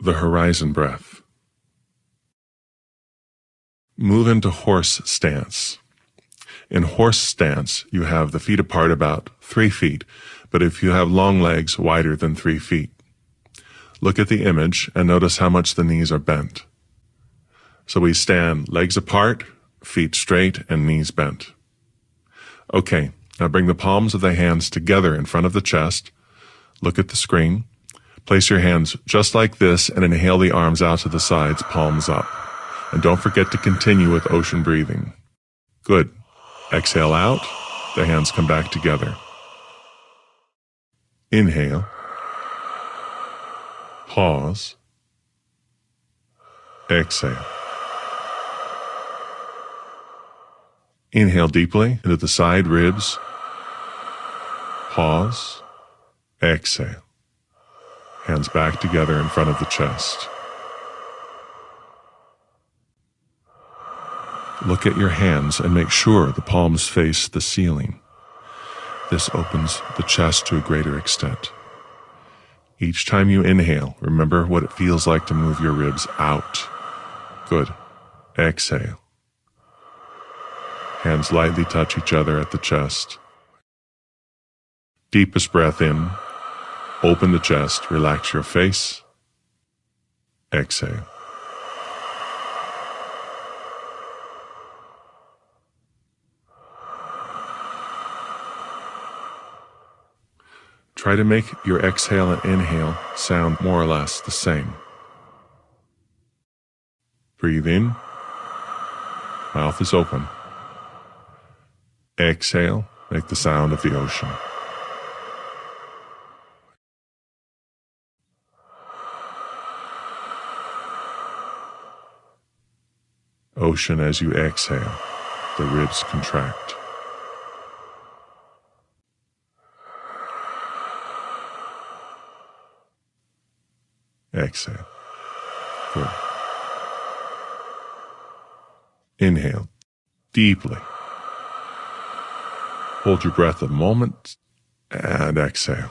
the horizon breath. Move into horse stance. In horse stance, you have the feet apart about 3 feet, but if you have long legs, wider than 3 feet. Look at the image and notice how much the knees are bent. So we stand legs apart, feet straight, and knees bent. Okay, now bring the palms of the hands together in front of the chest. Look at the screen. Place your hands just like this and inhale the arms out to the sides, palms up. And don't forget to continue with ocean breathing. Good. Exhale out. The hands come back together. Inhale. Pause. Exhale. Inhale deeply into the side ribs. Pause. Exhale. Hands back together in front of the chest. Look at your hands and make sure the palms face the ceiling. This opens the chest to a greater extent. Each time you inhale, remember what it feels like to move your ribs out. Good. Exhale. Hands lightly touch each other at the chest. Deepest breath in. Open the chest. Relax your face. Exhale. Try to make your exhale and inhale sound more or less the same. Breathe in. Mouth is open. Exhale. Make the sound of the ocean. Ocean as you exhale. The ribs contract. Exhale. Good. Inhale deeply. Hold your breath a moment and exhale.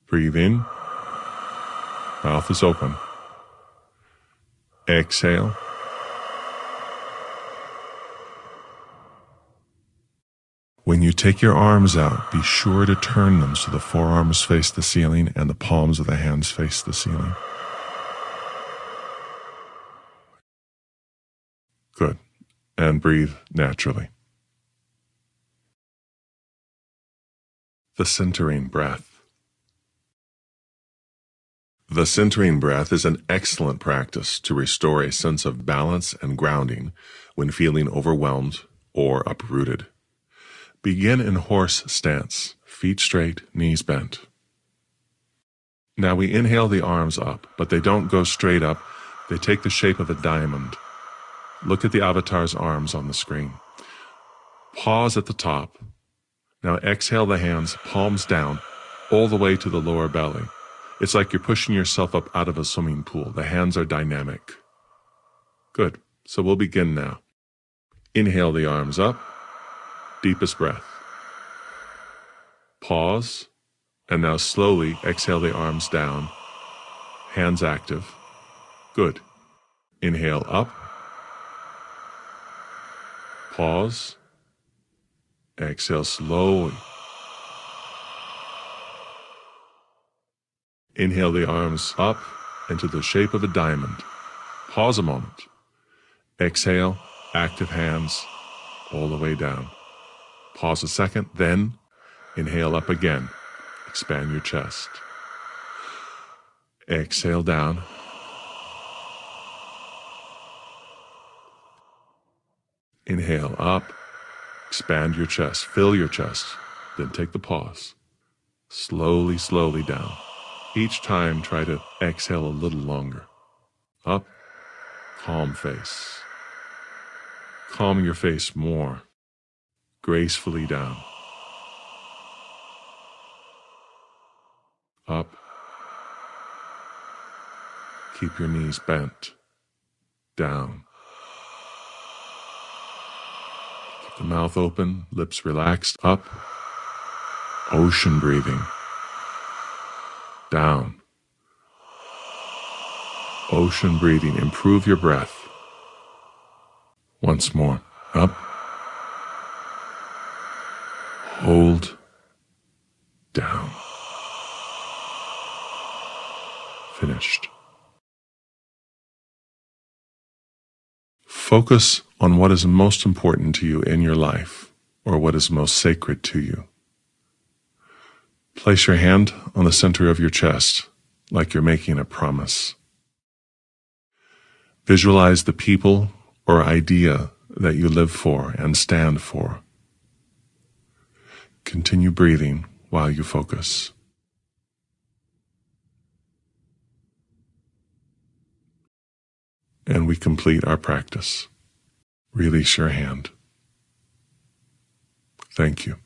Breathe in. Mouth is open. Exhale. When you take your arms out, be sure to turn them so the forearms face the ceiling and the palms of the hands face the ceiling. Good. And breathe naturally. The centering breath. The centering breath is an excellent practice to restore a sense of balance and grounding when feeling overwhelmed or uprooted. Begin in horse stance, feet straight, knees bent. Now we inhale the arms up, but they don't go straight up. They take the shape of a diamond. Look at the avatar's arms on the screen. Pause at the top. Now exhale the hands, palms down, all the way to the lower belly. It's like you're pushing yourself up out of a swimming pool. The hands are dynamic. Good. So we'll begin now. Inhale the arms up. Deepest breath. Pause, and now slowly exhale the arms down. Hands active. Good. Inhale up. Pause. Exhale slowly. Inhale the arms up into the shape of a diamond. Pause a moment. Exhale, active hands all the way down. Pause a second, then inhale up again. Expand your chest. Exhale down. Inhale up. Expand your chest. Fill your chest. Then take the pause. Slowly, slowly down. Each time try to exhale a little longer. Up. Calm face. Calm your face more. Gracefully down. Up. Keep your knees bent. Down. Keep the mouth open, lips relaxed. Up. Ocean breathing. Down. Ocean breathing. Improve your breath. Once more. Up. Hold. Down. Finished. Focus on what is most important to you in your life, or what is most sacred to you. Place your hand on the center of your chest, like you're making a promise. Visualize the people or idea that you live for and stand for. Continue breathing while you focus. And we complete our practice. Release your hand. Thank you.